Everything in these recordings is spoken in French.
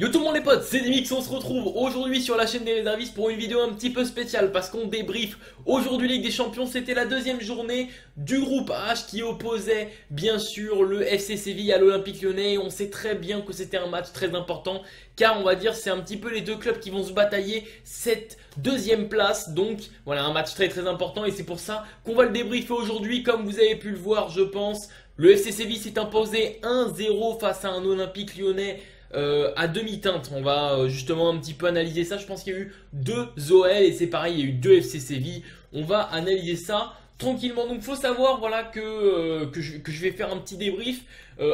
Yo tout le monde les potes, c'est Dimix, on se retrouve aujourd'hui sur la chaîne des réservistes pour une vidéo un petit peu spéciale parce qu'on débrief aujourd'hui Ligue des Champions. C'était la deuxième journée du groupe H qui opposait bien sûr le FC Séville à l'Olympique Lyonnais. On sait très bien que c'était un match très important car on va dire c'est un petit peu les deux clubs qui vont se batailler cette deuxième place. Donc voilà, un match très important et c'est pour ça qu'on va le débriefer aujourd'hui. Comme vous avez pu le voir, je pense, le FC Séville s'est imposé 1-0 face à un Olympique Lyonnais à demi-teinte. On va justement un petit peu analyser ça. Je pense qu'il y a eu deux OL et c'est pareil, il y a eu deux FC Séville. On va analyser ça tranquillement. Donc faut savoir voilà que je vais faire un petit débrief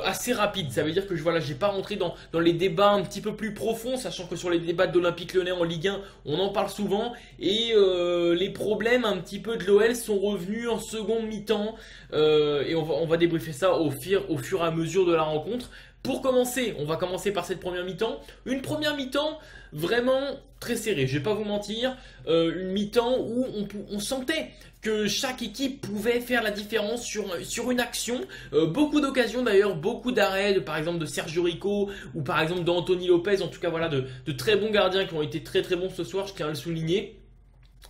assez rapide. Ça veut dire que voilà, j'ai pas rentré dans les débats un petit peu plus profonds, sachant que sur les débats de l'Olympique Lyonnais en Ligue 1, on en parle souvent. Et les problèmes un petit peu de l'OL sont revenus en seconde mi-temps. Et on va débriefer ça au fur et à mesure de la rencontre. Pour commencer, on va commencer par cette première mi-temps. Une première mi-temps vraiment très serrée, je vais pas vous mentir. Une mi-temps où on sentait que chaque équipe pouvait faire la différence sur une action. Beaucoup d'occasions d'ailleurs, beaucoup d'arrêts, par exemple de Sergio Rico ou par exemple d'Anthony Lopez. En tout cas voilà, de très bons gardiens qui ont été très bons ce soir, je tiens à le souligner.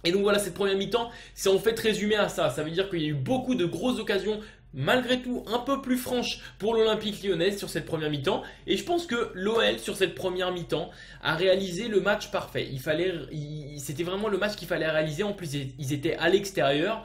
Et donc voilà, cette première mi-temps, c'est en fait résumé à ça. Ça veut dire qu'il y a eu beaucoup de grosses occasions, malgré tout un peu plus franches pour l'Olympique Lyonnais sur cette première mi-temps. Et je pense que l'OL sur cette première mi-temps a réalisé le match parfait. C'était vraiment le match qu'il fallait réaliser. En plus, ils étaient à l'extérieur.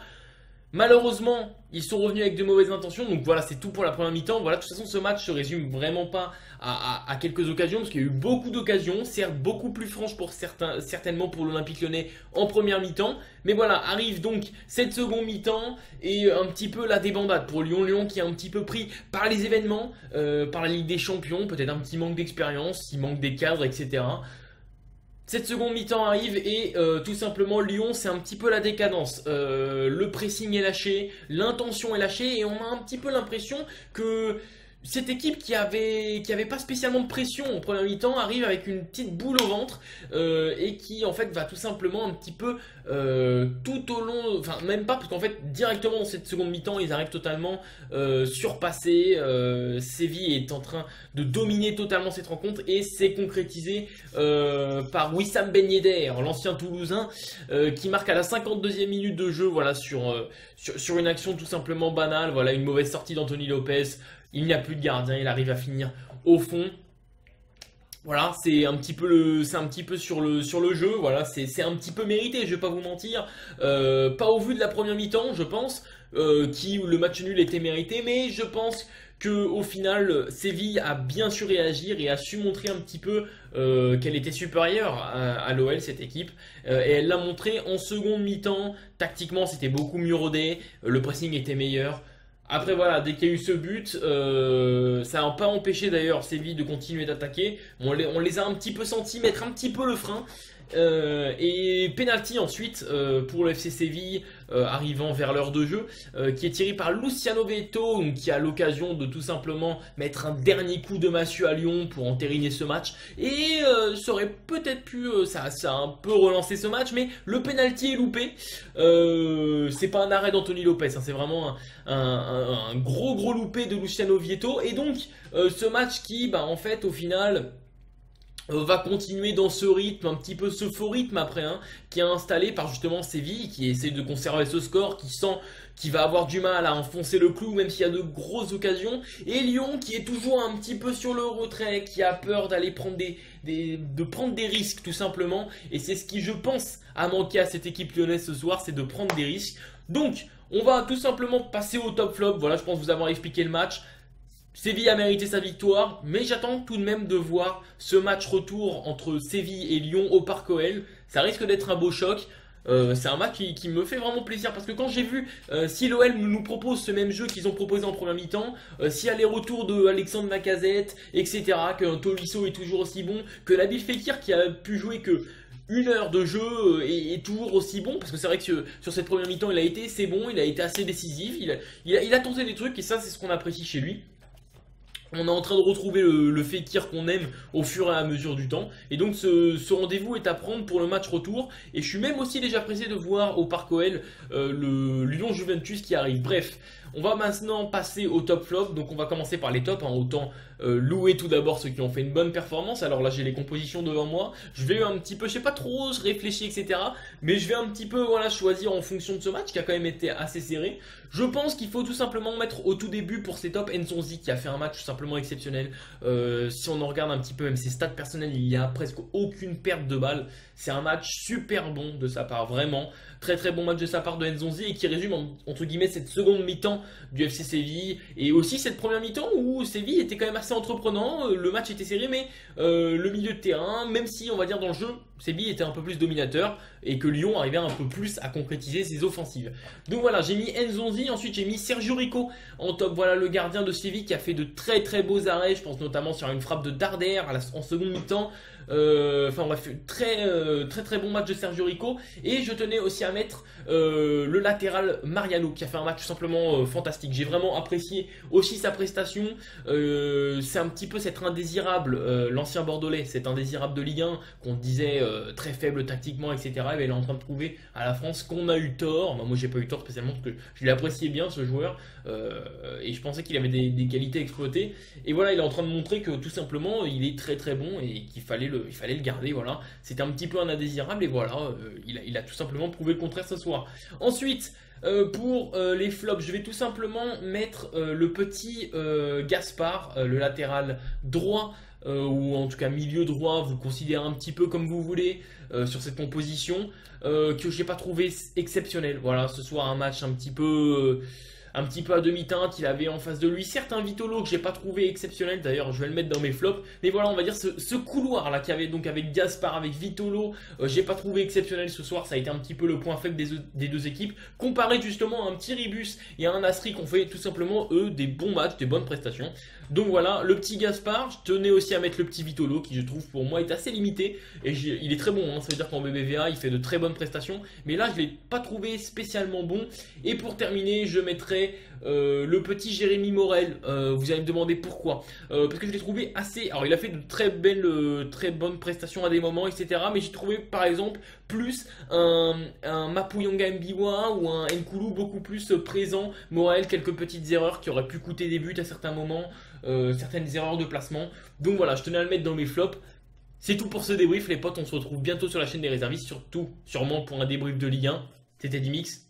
Malheureusement, ils sont revenus avec de mauvaises intentions. Donc voilà, c'est tout pour la première mi-temps. Voilà, de toute façon, ce match se résume vraiment pas à quelques occasions. Parce qu'il y a eu beaucoup d'occasions. Certes, beaucoup plus franches pour certainement pour l'Olympique Lyonnais en première mi-temps. Mais voilà, arrive donc cette seconde mi-temps. Et un petit peu la débandade pour Lyon. Lyon qui est un petit peu pris par les événements, par la Ligue des Champions. Peut-être un petit manque d'expérience, il manque des cadres, etc. Cette seconde mi-temps arrive et tout simplement Lyon c'est un petit peu la décadence. Le pressing est lâché, l'intention est lâchée et on a un petit peu l'impression que cette équipe qui avait pas spécialement de pression en première mi-temps arrive avec une petite boule au ventre et qui en fait va tout simplement un petit peu tout au long, enfin même pas parce qu'en fait directement dans cette seconde mi-temps ils arrivent totalement surpassés. Séville est en train de dominer totalement cette rencontre et c'est concrétisé par Wissam Ben Yedder, l'ancien Toulousain qui marque à la 52e minute de jeu, voilà, sur une action tout simplement banale, voilà, une mauvaise sortie d'Anthony Lopez. Il n'y a plus de gardien, il arrive à finir au fond. Voilà, c'est un petit peu sur le jeu, voilà, c'est un petit peu mérité, je vais pas vous mentir. Pas au vu de la première mi-temps, je pense, où le match nul était mérité, mais je pense que au final, Séville a bien su réagir et a su montrer un petit peu qu'elle était supérieure à l'OL, cette équipe. Et elle l'a montré en seconde mi-temps. Tactiquement, c'était beaucoup mieux rodé, le pressing était meilleur. Après voilà, dès qu'il y a eu ce but, ça n'a pas empêché d'ailleurs Séville de continuer d'attaquer. On les a un petit peu sentis mettre un petit peu le frein. Et penalty ensuite pour le FC Séville arrivant vers l'heure de jeu qui est tiré par Luciano Veto, donc, qui a l'occasion de tout simplement mettre un dernier coup de massue à Lyon pour entériner ce match et ça aurait peut-être pu ça a un peu relancé ce match, mais le penalty est loupé. C'est pas un arrêt d'Anthony Lopez, hein, c'est vraiment un gros loupé de Luciano Veto et donc ce match qui en fait au final va continuer dans ce rythme, un petit peu ce faux rythme après, hein, qui est installé par justement Séville, qui essaie de conserver ce score, qui sent qu'il va avoir du mal à enfoncer le clou, même s'il y a de grosses occasions, et Lyon qui est toujours un petit peu sur le retrait, qui a peur d'aller prendre de prendre des risques tout simplement, et c'est ce qui je pense a manqué à cette équipe lyonnaise ce soir, c'est de prendre des risques. Donc on va tout simplement passer au top flop, voilà, je pense vous avoir expliqué le match. Séville a mérité sa victoire, mais j'attends tout de même de voir ce match retour entre Séville et Lyon au Parc OL. Ça risque d'être un beau choc. C'est un match qui me fait vraiment plaisir parce que quand j'ai vu si l'OL nous propose ce même jeu qu'ils ont proposé en première mi-temps, si à les retours de Alexandre Lacazette, etc., que Tolisso est toujours aussi bon, que Nabil Fekir qui a pu jouer que une heure de jeu est toujours aussi bon, parce que c'est vrai que sur cette première mi-temps c'est bon, il a été assez décisif, il a tenté des trucs et ça c'est ce qu'on apprécie chez lui. On est en train de retrouver le Fekir qu'on aime au fur et à mesure du temps. Et donc ce rendez-vous est à prendre pour le match retour. Et je suis même aussi déjà pressé de voir au Parc OL le Lyon Juventus qui arrive. Bref, On va maintenant passer au top flop. Donc on va commencer par les tops, hein. Autant louer tout d'abord ceux qui ont fait une bonne performance. Alors là j'ai les compositions devant moi. Je vais un petit peu, je sais pas trop, je réfléchis, etc. Mais je vais un petit peu voilà, choisir en fonction de ce match qui a quand même été assez serré. Je pense qu'il faut tout simplement mettre au tout début pour ces tops Nsonzi qui a fait un match tout simplement exceptionnel. Si on en regarde un petit peu même ses stats personnelles, il y a presque aucune perte de balle. C'est un match super bon de sa part, vraiment. Très très bon match de sa part de Nsonzi et qui résume entre guillemets cette seconde mi-temps du FC Séville. Et aussi cette première mi-temps où Séville était quand même assez entreprenant. Le match était serré mais le milieu de terrain, même si on va dire dans le jeu, Séville était un peu plus dominateur et que Lyon arrivait un peu plus à concrétiser ses offensives. Donc voilà, j'ai mis Nsonzi, ensuite j'ai mis Sergio Rico en top. Voilà le gardien de Séville qui a fait de très très beaux arrêts. Je pense notamment sur une frappe de Darder en seconde mi-temps. Enfin bref, très bon match de Sergio Rico. Et je tenais aussi à mettre le latéral Mariano qui a fait un match tout simplement fantastique. J'ai vraiment apprécié aussi sa prestation. C'est un petit peu cet indésirable, l'ancien Bordelais, cet indésirable de Ligue 1 qu'on disait très faible tactiquement, etc. Et bien, il est en train de prouver à la France qu'on a eu tort. Moi j'ai pas eu tort spécialement parce que je l'appréciais bien ce joueur et je pensais qu'il avait des qualités exploitées. Et voilà, il est en train de montrer que tout simplement il est très très bon et qu'il fallait le garder. Voilà, c'était un petit peu un indésirable et voilà, il a tout simplement prouvé le contraire ce soir. Ensuite, pour les flops, je vais tout simplement mettre le petit Gaspard, le latéral droit. Ou en tout cas milieu droit, vous considérez un petit peu comme vous voulez sur cette composition, que je n'ai pas trouvé exceptionnel. Voilà, ce soir un match un petit peu à demi-teinte, il avait en face de lui certes un Vitolo que j'ai pas trouvé exceptionnel, d'ailleurs je vais le mettre dans mes flops, mais voilà, on va dire ce couloir là qu'il y avait donc avec Gaspard, avec Vitolo, j'ai pas trouvé exceptionnel ce soir. Ça a été un petit peu le point faible des deux équipes, comparé justement à un petit Ribus et à un Nasri qui ont fait tout simplement eux des bons matchs, des bonnes prestations. Donc voilà, le petit Gaspard, je tenais aussi à mettre le petit Vitolo qui je trouve pour moi est assez limité, et il est très bon, hein. Ça veut dire qu'en BBVA il fait de très bonnes prestations, mais là je l'ai pas trouvé spécialement bon. Et pour terminer, je mettrai le petit Jérémy Morel. Vous allez me demander pourquoi, parce que je l'ai trouvé assez, alors il a fait de très bonnes prestations à des moments, etc. Mais j'ai trouvé par exemple plus un Mapuyanga Mbiwa ou un Nkoulou beaucoup plus présent. Morel, quelques petites erreurs qui auraient pu coûter des buts à certains moments, certaines erreurs de placement. Donc voilà, je tenais à le mettre dans mes flops. C'est tout pour ce débrief les potes, on se retrouve bientôt sur la chaîne des réservistes, sûrement pour un débrief de Ligue 1. C'était Dimix.